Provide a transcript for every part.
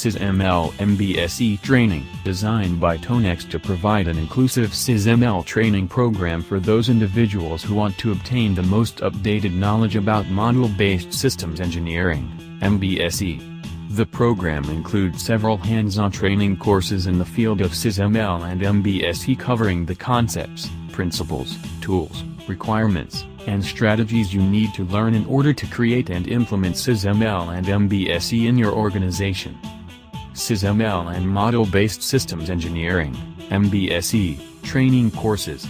SysML MBSE training, designed by Tonex to provide an inclusive SysML training program for those individuals who want to obtain the most updated knowledge about model-based systems engineering, MBSE. The program includes several hands-on training courses in the field of SysML and MBSE covering the concepts, principles, tools, requirements, and strategies you need to learn in order to create and implement SysML and MBSE in your organization. SysML and Model-Based Systems Engineering, MBSE, Training Courses.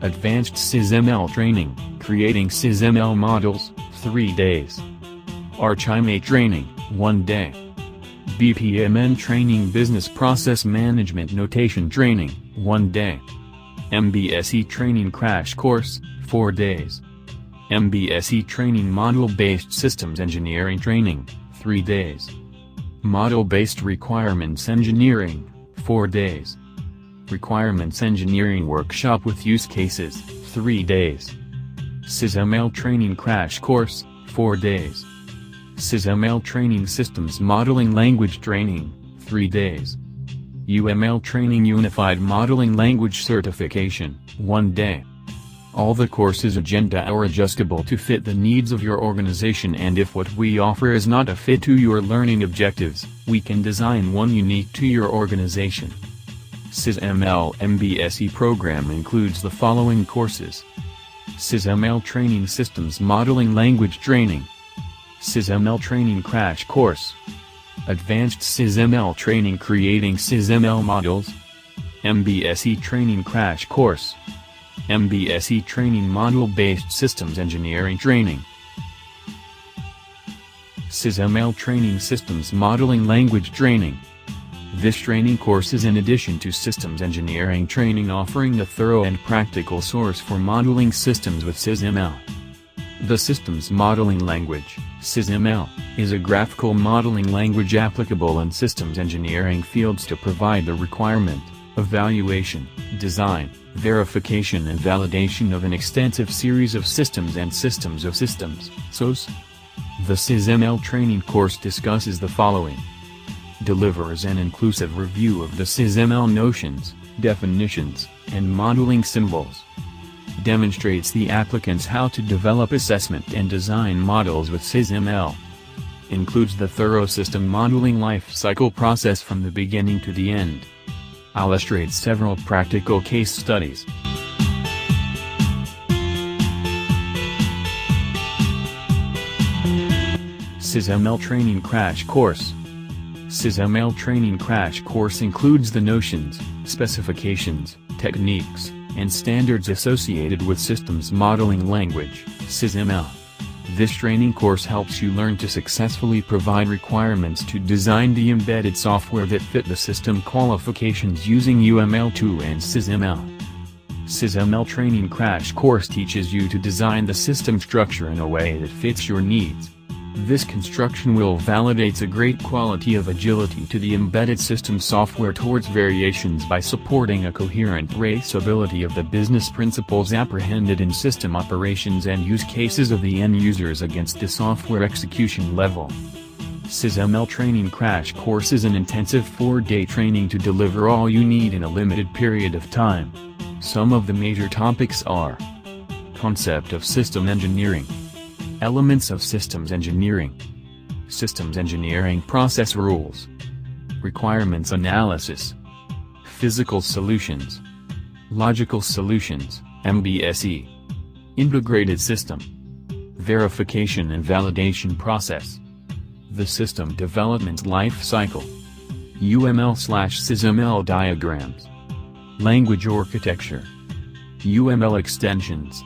Advanced SysML Training, Creating SysML Models, 3 days. Archimate Training, 1 day. BPMN Training Business Process Management Notation Training, 1 day. MBSE Training Crash Course, 4 days. MBSE Training Model-Based Systems Engineering Training, 3 days. Model-Based Requirements Engineering, 4 days. Requirements Engineering Workshop with Use Cases, 3 days. SysML Training Crash Course, 4 days. SysML Training Systems Modeling Language Training, 3 days. UML Training Unified Modeling Language Certification, 1 day. All the courses agenda are adjustable to fit the needs of your organization, and if what we offer is not a fit to your learning objectives, we can design one unique to your organization. SysML MBSE program includes the following courses: SysML Training Systems Modeling Language Training, SysML Training Crash Course, Advanced SysML Training Creating SysML Models, MBSE Training Crash Course, MBSE Training Model-Based Systems Engineering Training, SysML Training Systems Modeling Language Training. This training course is in addition to systems engineering training, offering a thorough and practical source for modeling systems with SysML. The Systems Modeling Language, SysML, is a graphical modeling language applicable in systems engineering fields to provide the requirement, evaluation, design, verification and validation of an extensive series of systems and systems of systems, SOS. The SysML training course discusses the following: delivers an inclusive review of the SysML notions, definitions, and modeling symbols. Demonstrates the applicants how to develop assessment and design models with SysML. Includes the thorough system modeling life cycle process from the beginning to the end. Illustrates several practical case studies. SysML Training Crash Course. SysML Training Crash Course includes the notions, specifications, techniques, and standards associated with systems modeling language, SysML. This training course helps you learn to successfully provide requirements to design the embedded software that fit the system qualifications using UML2 and SysML. SysML Training Crash Course teaches you to design the system structure in a way that fits your needs. This construction will validate a great quality of agility to the embedded system software towards variations by supporting a coherent traceability of the business principles apprehended in system operations and use cases of the end users against the software execution level. SysML Training Crash Course is an intensive 4-day training to deliver all you need in a limited period of time. Some of the major topics are: concept of system engineering, elements of systems engineering, systems engineering process rules, requirements analysis, physical solutions, logical solutions, MBSE, integrated system, verification and validation process, the system development life cycle, UML/SysML diagrams, language architecture, UML extensions.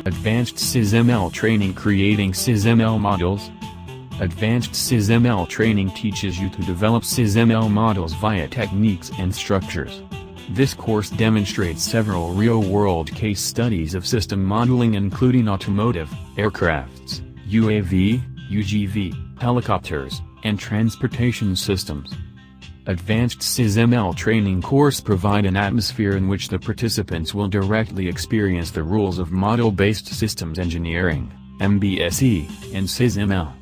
Advanced SysML Training Creating SysML Models. Advanced SysML Training teaches you to develop SysML models via techniques and structures. This course demonstrates several real-world case studies of system modeling including automotive, aircrafts, UAV, UGV, helicopters, and transportation systems. Advanced SysML Training course provide an atmosphere in which the participants will directly experience the rules of model-based systems engineering, MBSE, and SysML.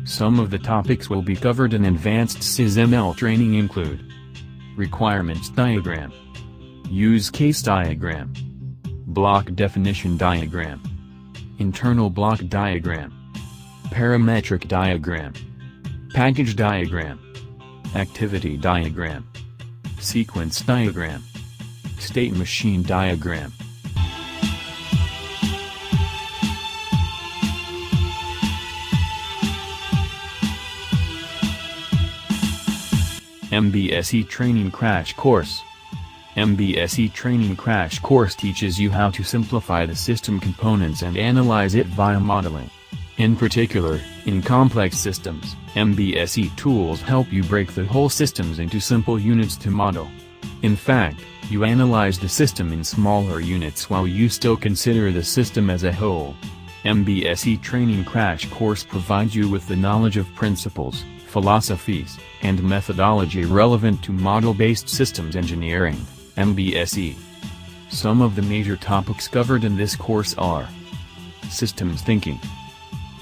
Some of the topics will be covered in Advanced SysML Training include Requirements Diagram, Use Case Diagram, Block Definition Diagram, Internal Block Diagram, Parametric Diagram, Package Diagram, Activity Diagram, Sequence Diagram, State Machine Diagram. MBSE Training Crash Course. MBSE Training Crash Course teaches you how to simplify the system components and analyze it via modeling. In particular, in complex systems, MBSE tools help you break the whole systems into simple units to model. In fact, you analyze the system in smaller units while you still consider the system as a whole. MBSE Training Crash Course provides you with the knowledge of principles, philosophies, and methodology relevant to model-based systems engineering, MBSE. Some of the major topics covered in this course are Systems Thinking,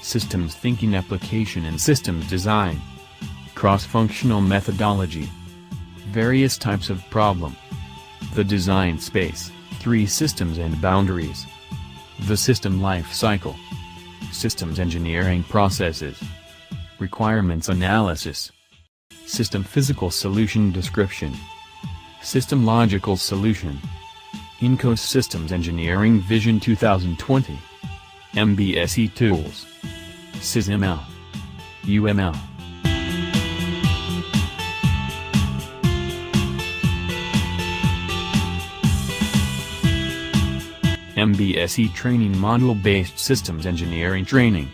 Systems Thinking Application and Systems Design, Cross-Functional Methodology, Various Types of Problem, The Design Space, 3 Systems and Boundaries, The System Life Cycle, Systems Engineering Processes, Requirements Analysis, System Physical Solution Description, System Logical Solution, INCOS Systems Engineering Vision 2020, MBSE Tools, SysML, UML. MBSE Training Model-Based Systems Engineering Training.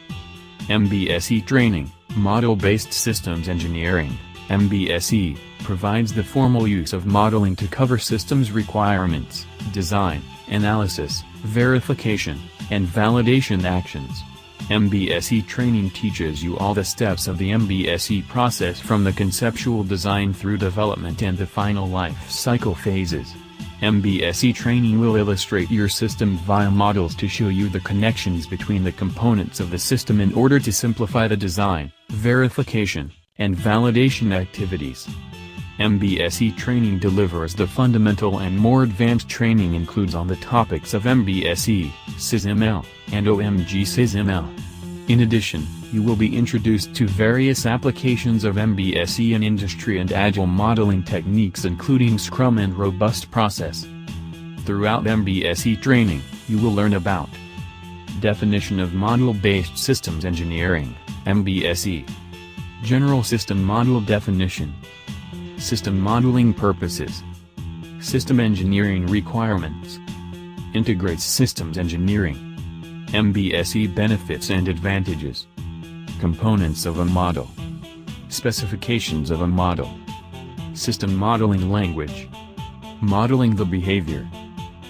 MBSE Training, Model-Based Systems Engineering, MBSE, provides the formal use of modeling to cover systems requirements, design, analysis, verification, and validation actions. MBSE Training teaches you all the steps of the MBSE process from the conceptual design through development and the final life cycle phases. MBSE Training will illustrate your system via models to show you the connections between the components of the system in order to simplify the design, verification, and validation activities. MBSE Training delivers the fundamental and more advanced training includes on the topics of MBSE, SysML, and OMG SysML. In addition, you will be introduced to various applications of MBSE in industry and agile modeling techniques including Scrum and Robust Process. Throughout MBSE Training, you will learn about Definition of Model-Based Systems Engineering, MBSE, General System Model Definition, System Modeling Purposes, System Engineering Requirements, Integrates Systems Engineering, MBSE Benefits and Advantages, Components of a Model, Specifications of a Model, System Modeling Language, Modeling the Behavior,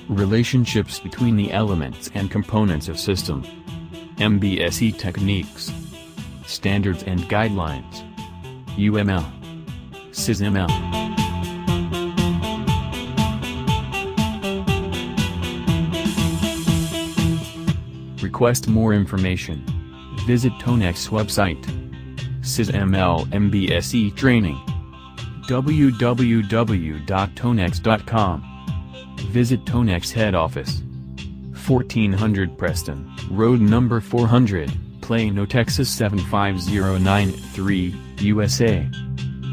Relationships between the elements and components of system, MBSE Techniques, Standards and Guidelines, UML, SysML. Request more information. Visit Tonex website. SysML MBSE Training. www.tonex.com. Visit Tonex head office. 1400 Preston, Road number 400, Plano, Texas 75093, USA.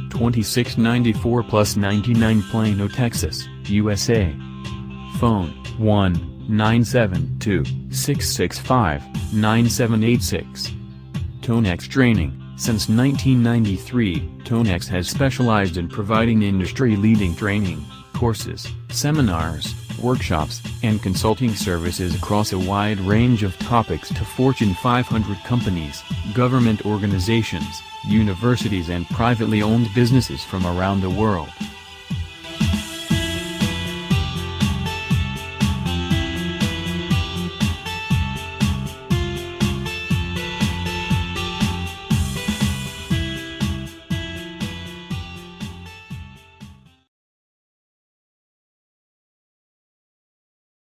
2694 plus 99 Plano, Texas, USA. Phone 1-972-665-9786. Tonex Training. Since 1993, Tonex has specialized in providing industry-leading training, courses, seminars, workshops, and consulting services across a wide range of topics to Fortune 500 companies, government organizations, universities and privately owned businesses from around the world.